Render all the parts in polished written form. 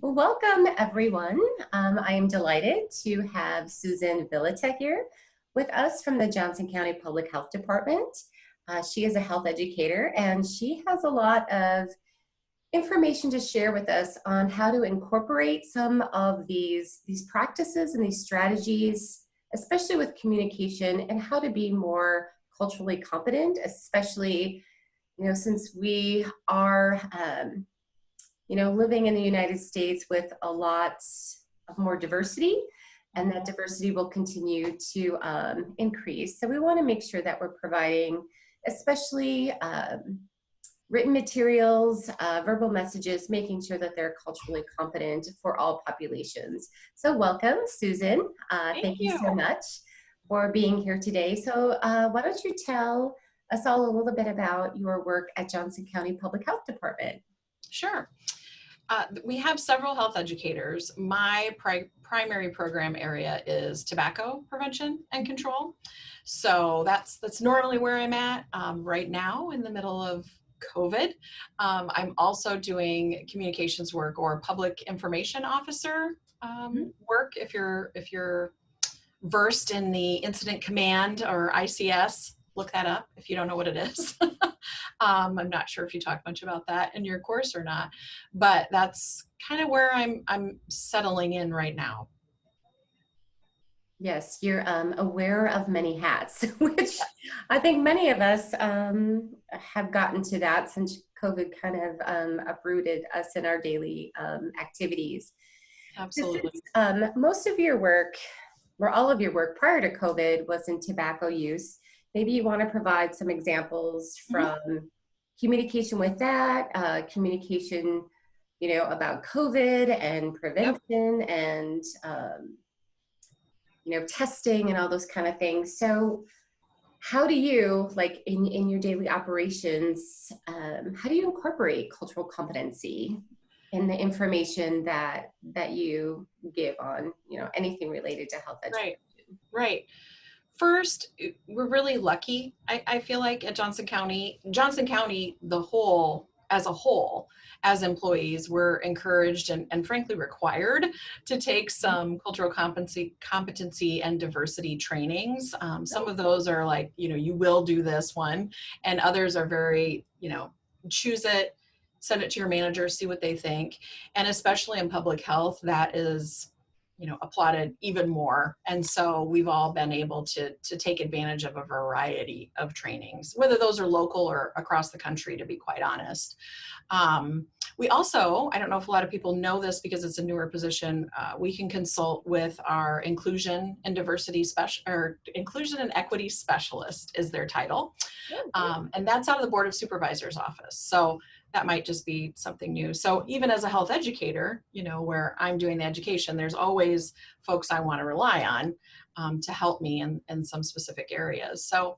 Well, welcome everyone. I am delighted to have Susan Villata here with us from the Johnson County Public Health Department. She is a health educator and she has a lot of information to share with us on how to incorporate some of these practices and these strategies, especially with communication, and how to be more culturally competent, especially since we are living in the United States with a lot of more diversity, and that diversity will continue to increase. So we want to make sure that we're providing, especially written materials, verbal messages, making sure that they're culturally competent for all populations. So welcome, Susan. Thank you so much for being here today. So why don't you tell us all a little bit about your work at Johnson County Public Health Department? Sure. We have several health educators. My primary program area is tobacco prevention and control. So that's normally where I'm at right now in the middle of COVID. I'm also doing communications work or public information officer work. If you're versed in the incident command or ICS, look that up if you don't know what it is. I'm not sure if you talk much about that in your course or not, but that's kind of where I'm settling in right now. Yes, you're aware of many hats, which I think many of us have gotten to that since COVID kind of uprooted us in our daily activities. Absolutely. Most of your work, or all of your work prior to COVID, was in tobacco use. Maybe you want to provide some examples from communication with that, communication, about COVID and prevention and testing and all those kind of things. So how do you, like in your daily operations, how do you incorporate cultural competency in the information that you give on, anything related to health education? Right. First, we're really lucky. I feel like at Johnson County, as employees, we're encouraged and frankly required to take some cultural competency and diversity trainings. Some of those are like, you will do this one, and others are very, choose it, send it to your manager, see what they think. And especially in public health, that is applauded even more. And so we've all been able to take advantage of a variety of trainings, whether those are local or across the country, to be quite honest. We also, I don't know if a lot of people know this because it's a newer position, we can consult with our inclusion and equity specialist is their title. And that's out of the Board of Supervisors office. So that might just be something new. So even as a health educator, where I'm doing the education, there's always folks I want to rely on to help me in some specific areas. So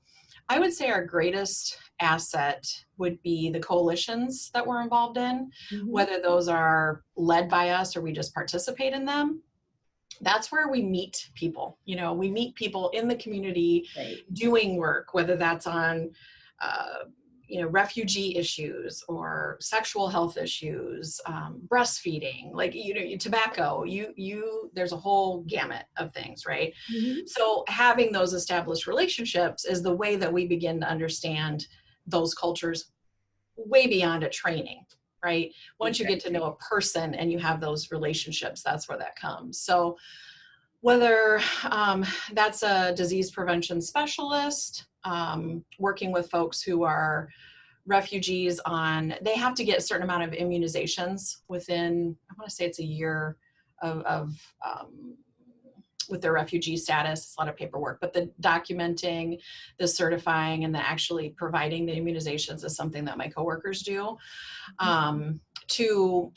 I would say our greatest asset would be the coalitions that we're involved in, whether those are led by us or we just participate in them. That's where we meet people. We meet people in the community doing work, whether that's on refugee issues or sexual health issues, breastfeeding, like, tobacco, there's a whole gamut of things, right? So having those established relationships is the way that we begin to understand those cultures way beyond a training, right? Once you get to know a person and you have those relationships, that's where that comes. So whether that's a disease prevention specialist, working with folks who are refugees they have to get a certain amount of immunizations within, I want to say it's a year of with their refugee status. It's a lot of paperwork, but the documenting, the certifying, and the actually providing the immunizations is something that my coworkers do. To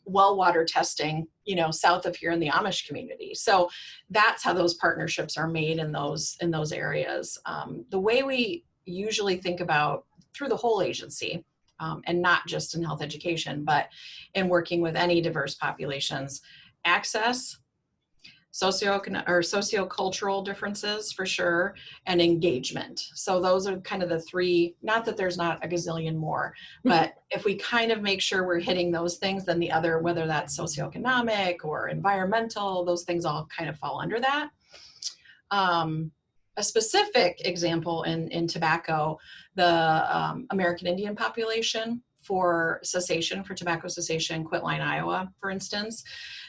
well water testing, south of here in the Amish community. So that's how those partnerships are made in those areas. The way we usually think about through the whole agency, and not just in health education, but in working with any diverse populations, access, sociocultural differences for sure, and engagement. So those are kind of the three, not that there's not a gazillion more, but if we kind of make sure we're hitting those things, then the other, whether that's socioeconomic or environmental, those things all kind of fall under that. A specific example in tobacco, the American Indian population, for cessation, for tobacco cessation, Quitline, Iowa, for instance,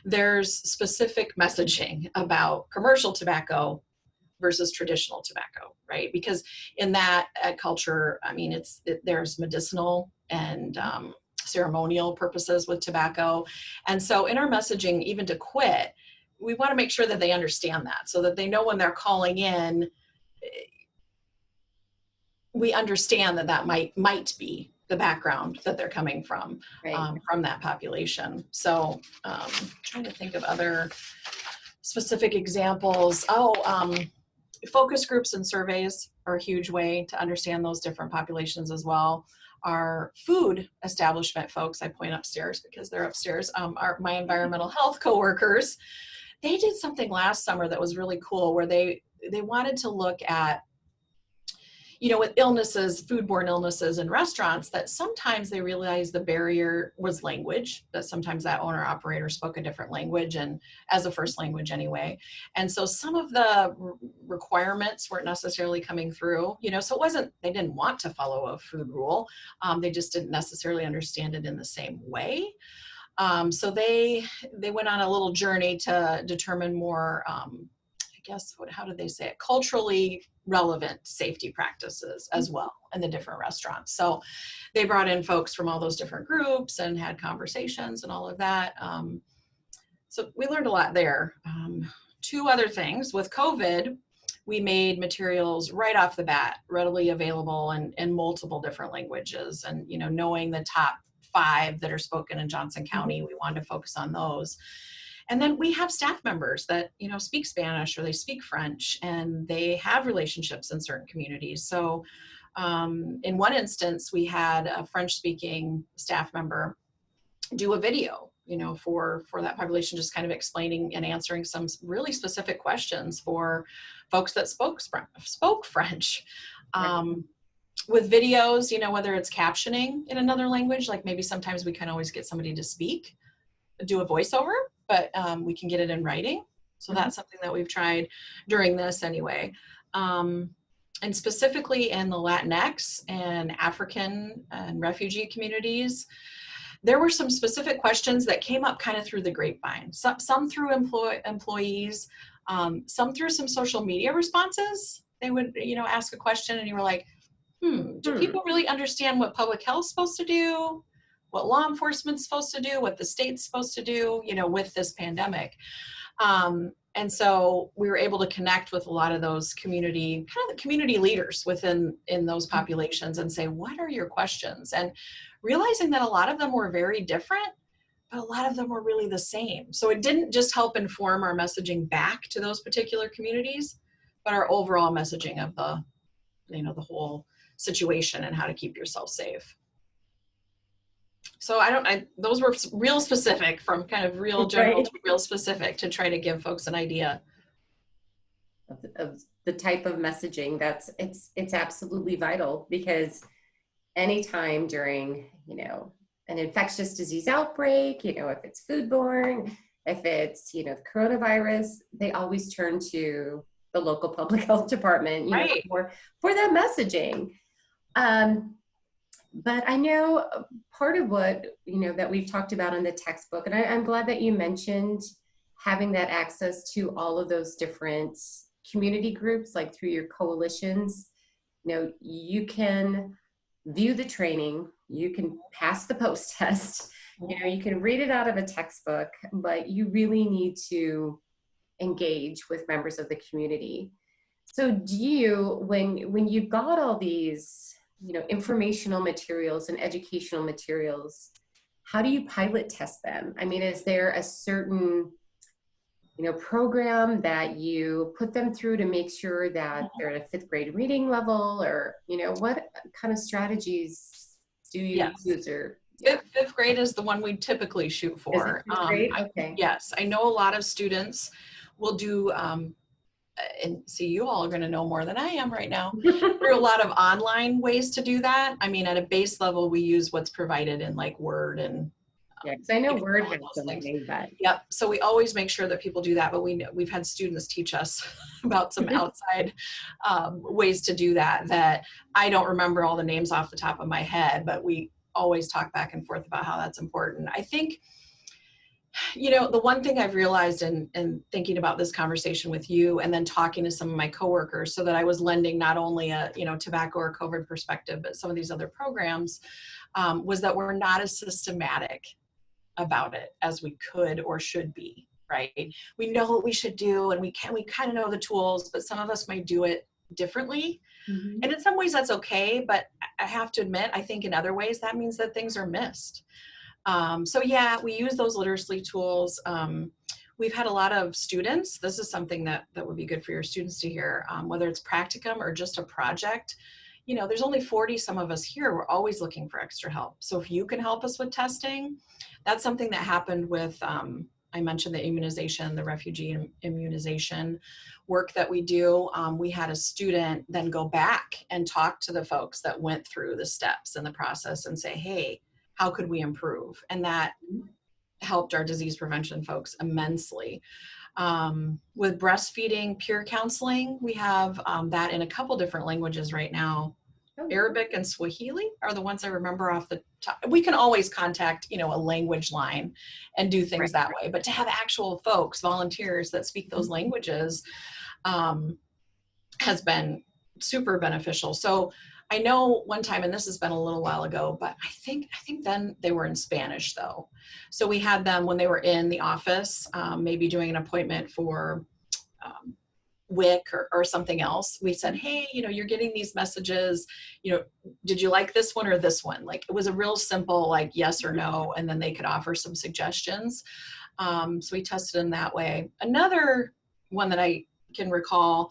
there's specific messaging about commercial tobacco versus traditional tobacco, right? Because in that culture, I mean, there's medicinal and ceremonial purposes with tobacco. And so in our messaging, even to quit, we want to make sure that they understand that, so that they know when they're calling in, we understand that might be the background that they're coming from, Right. From that population. So trying to think of other specific examples. Focus groups and surveys are a huge way to understand those different populations as well. Our food establishment folks, I point upstairs because they're upstairs, are my environmental health coworkers. They did something last summer that was really cool, where they wanted to look at, with illnesses, foodborne illnesses in restaurants, that sometimes they realized the barrier was language, that sometimes that owner operator spoke a different language, and as a first language anyway. And so some of the requirements weren't necessarily coming through, so it wasn't, they didn't want to follow a food rule. They just didn't necessarily understand it in the same way. So they went on a little journey to determine more, how did they say it? Culturally relevant safety practices as well in the different restaurants. So they brought in folks from all those different groups and had conversations and all of that. So we learned a lot there. Two other things. With COVID, we made materials right off the bat readily available in multiple different languages. And, knowing the top 5 that are spoken in Johnson County, we wanted to focus on those. And then we have staff members that, speak Spanish or they speak French, and they have relationships in certain communities. So in one instance, we had a French-speaking staff member do a video, for that population, just kind of explaining and answering some really specific questions for folks that spoke French. With videos, whether it's captioning in another language, like maybe sometimes we can't always get somebody to do a voiceover, but we can get it in writing. So that's something that we've tried during this anyway. And specifically in the Latinx and African and refugee communities, there were some specific questions that came up kind of through the grapevine. Some through employees, some through some social media responses. They would, ask a question and you were like, do people really understand what public health is supposed to do? What law enforcement's supposed to do, what the state's supposed to do, with this pandemic. And so we were able to connect with a lot of those community leaders in those populations and say, what are your questions? And realizing that a lot of them were very different, but a lot of them were really the same. So it didn't just help inform our messaging back to those particular communities, but our overall messaging of the whole situation and how to keep yourself safe. So those were real specific, from kind of real general to real specific, to try to give folks an idea of the type of messaging it's absolutely vital, because anytime during, an infectious disease outbreak, if it's foodborne, if it's, the coronavirus, they always turn to the local public health department, right, for that messaging. But I know part of what, that we've talked about in the textbook, and I'm glad that you mentioned having that access to all of those different community groups, like through your coalitions. You can view the training, you can pass the post test, you can read it out of a textbook, but you really need to engage with members of the community. So do you, when you've got all these informational materials and educational materials, how do you pilot test them? I mean, is there a certain, program that you put them through to make sure that they're at a 5th grade reading level, or, what kind of strategies do you use? Or fifth grade is the one we typically shoot for. Is it 5th grade? Okay. Yes, I know a lot of students we'll do, and see, you all are going to know more than I am right now. There are a lot of online ways to do that. I mean, at a base level, we use what's provided in like Word and Yeah, because I know Word all has those some things. ways, but Yep. So we always make sure that people do that, but we've had students teach us about some outside ways to do that, that I don't remember all the names off the top of my head, but we always talk back and forth about how that's important. I think, the one thing I've realized in thinking about this conversation with you and then talking to some of my coworkers, so that I was lending not only a, tobacco or COVID perspective, but some of these other programs, was that we're not as systematic about it as we could or should be, right? We know what we should do and we kind of know the tools, but some of us might do it differently. Mhm. And in some ways that's okay, but I have to admit, I think in other ways that means that things are missed. So yeah, we use those literacy tools. We've had a lot of students. This is something that would be good for your students to hear, whether it's practicum or just a project. There's only 40 some of us here. We're always looking for extra help. So if you can help us with testing, that's something that happened with, I mentioned the immunization, the refugee immunization work that we do. We had a student then go back and talk to the folks that went through the steps in the process and say, hey, how could we improve? And that helped our disease prevention folks immensely. With breastfeeding peer counseling, we have that in a couple different languages right now. Arabic and Swahili are the ones I remember off the top. We can always contact, a language line and do things that way, but to have actual folks, volunteers that speak those languages has been super beneficial. So I know one time, and this has been a little while ago, but I think then they were in Spanish though. So we had them when they were in the office, maybe doing an appointment for WIC or something else. We said, hey, you're getting these messages, did you like this one or this one? Like it was a real simple, like yes or no, and then they could offer some suggestions. So we tested them that way. Another one that I can recall,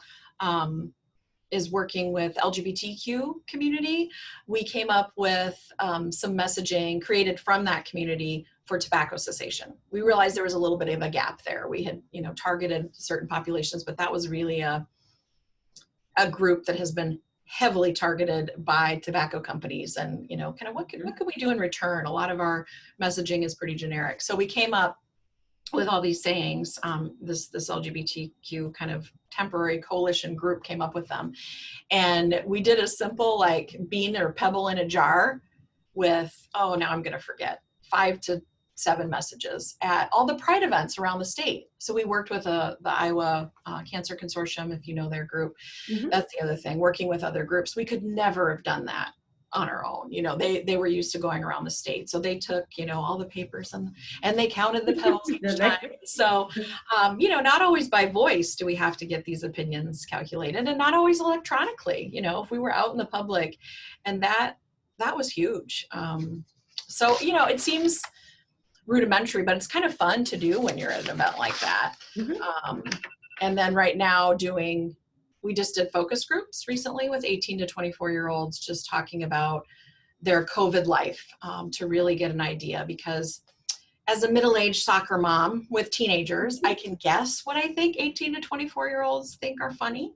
is working with LGBTQ community. We came up with some messaging created from that community for tobacco cessation. We realized there was a little bit of a gap there. We had, targeted certain populations, but that was really a group that has been heavily targeted by tobacco companies and, kind of what could we do in return? A lot of our messaging is pretty generic. So we came up with all these sayings, this LGBTQ kind of temporary coalition group came up with them. And we did a simple like bean or pebble in a jar with, now I'm going to forget, 5 to 7 messages at all the Pride events around the state. So we worked with the Iowa Cancer Consortium, if you know their group. Mm-hmm. That's the other thing, working with other groups. We could never have done that on our own. They were used to going around the state. So they took, all the papers and they counted the pebbles each time. So, not always by voice do we have to get these opinions calculated, and not always electronically, if we were out in the public, and that was huge. So, it seems rudimentary, but it's kind of fun to do when you're at an event like that. Mm-hmm. And then right now we just did focus groups recently with 18 to 24-year-olds, just talking about their COVID life, to really get an idea, because as a middle-aged soccer mom with teenagers, I can guess what I think 18 to 24-year-olds think are funny,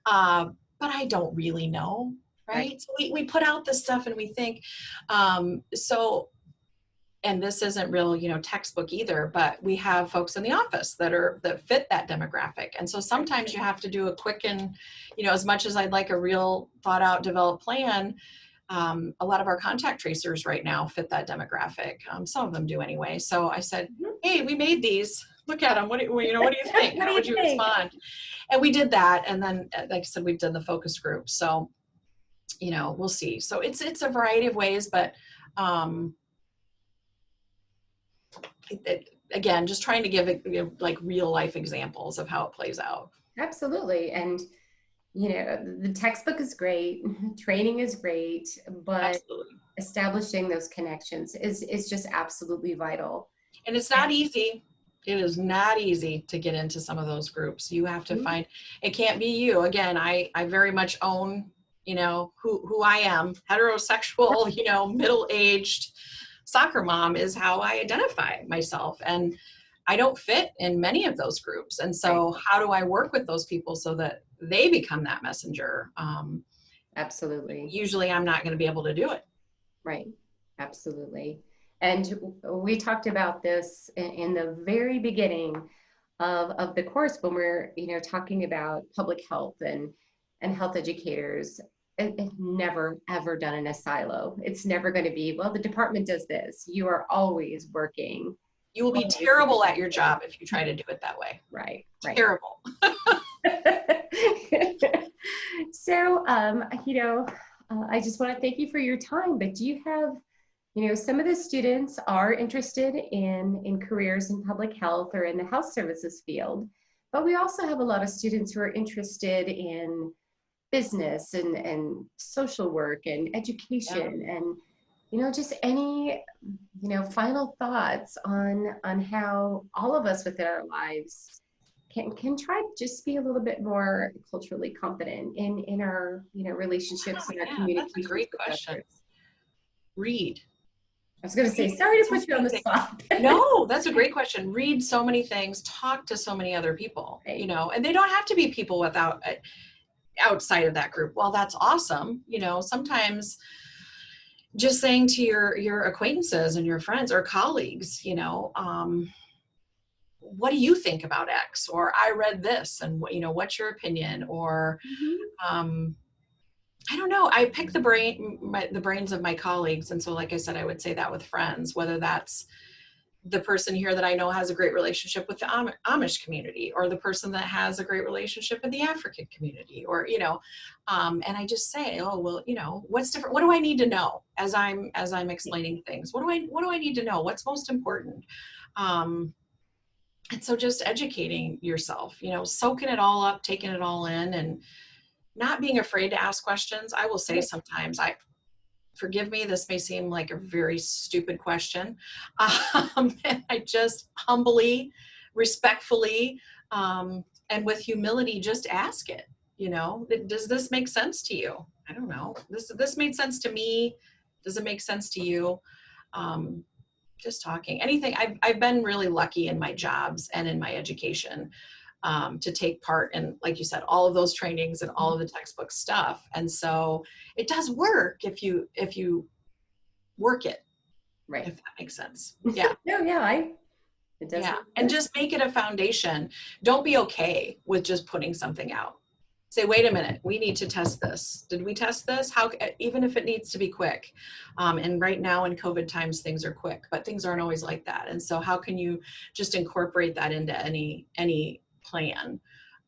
but I don't really know, right? So we put out this stuff and we think, and this isn't real, textbook either, but we have folks in the office that fit that demographic. And so sometimes you have to do a quick and, as much as I'd like a real thought out, developed plan, a lot of our contact tracers right now fit that demographic. Some of them do anyway. So I said, hey, we made these. Look at them. What do you think? How would you respond? And we did that. And then, like I said, we've done the focus group. So, we'll see. So it's a variety of ways, but again, just trying to give like real life examples of how it plays out. Absolutely. And the textbook is great, training is great, but absolutely. Establishing those connections is just absolutely vital. And it's not easy. It is not easy to get into some of those groups. You have to find, it can't be you. Again, I very much own, who I am, heterosexual, middle-aged soccer mom is how I identify myself. And I don't fit in many of those groups. And so Right. how do I work with those people so that they become that messenger? Absolutely. Usually I'm not going to be able to do it. Right. Absolutely. And we talked about this in the very beginning of the course when we're, talking about public health and health educators. It's never, ever done in a silo. It's never going to be, well, the department does this. You are always working. You will be Always terrible at your working. job if you try to do it that way. Right, right. Terrible. So, I just want to thank you for your time, but do you have, some of the students are interested in careers in public health or in the health services field, but we also have a lot of students who are interested in business and social work and Yeah. education and, just any, final thoughts on how all of us within our lives can try to just be a little bit more culturally competent in our relationships Oh, and our yeah, that's a communications great with question. others. Read. I was going to say, Read sorry to so put you on many the things. spot. No, that's a great question. Read so many things, talk to so many other people, Right. and they don't have to be people without outside of that group. Well, that's awesome. Sometimes just saying to your acquaintances and your friends or colleagues, what do you think about X? Or I read this, and what's your opinion? Or Mhm. um, I don't know. I pick the brains of my colleagues, and so, like I said, I would say that with friends, whether that's the person here that I know has a great relationship with the Amish community, or the person that has a great relationship with the African community, or and I just say, oh well, what's different? What do I need to know as I'm explaining things? What do I need to know? What's most important? Um, and so just educating yourself, soaking it all up, taking it all in, and not being afraid to ask questions. I will say Right. sometimes forgive me, this may seem like a very stupid question. And I just humbly, respectfully, and with humility, just ask it. Does this make sense to you? I don't know. This made sense to me. Does it make sense to you? Um, just talking. Anything. I've been really lucky in my jobs and in my education to take part in, like you said, all of those trainings and all of the textbook stuff. And so it does work if you work it, Right. if that makes sense. Yeah. No, yeah, it does Yeah. make And sense. just make it a foundation. Don't be okay with just putting something out. Say, wait a minute, we need to test this. Did we test this? How, even if it needs to be quick. And right now in COVID times, things are quick, but things aren't always like that. And so how can you just incorporate that into any plan?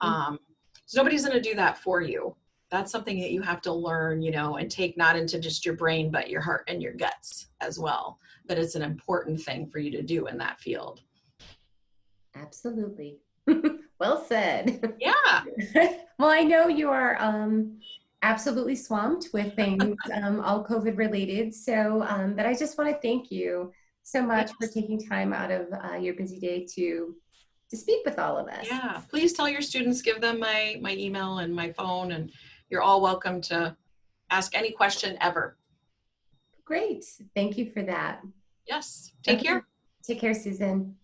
Mhm. So nobody's going to do that for you. That's something that you have to learn, and take not into just your brain, but your heart and your guts as well. That it's an important thing for you to do in that field. Absolutely. Well said. Yeah. Well, I know you are absolutely swamped with things all COVID related. So, but I just want to thank you so much for Yes. taking time out of your busy day to speak with all of us. Yeah, please tell your students, give them my email and my phone, and you're all welcome to ask any question ever. Great. Thank you for that. Yes, take Okay. care. Take care, Susan.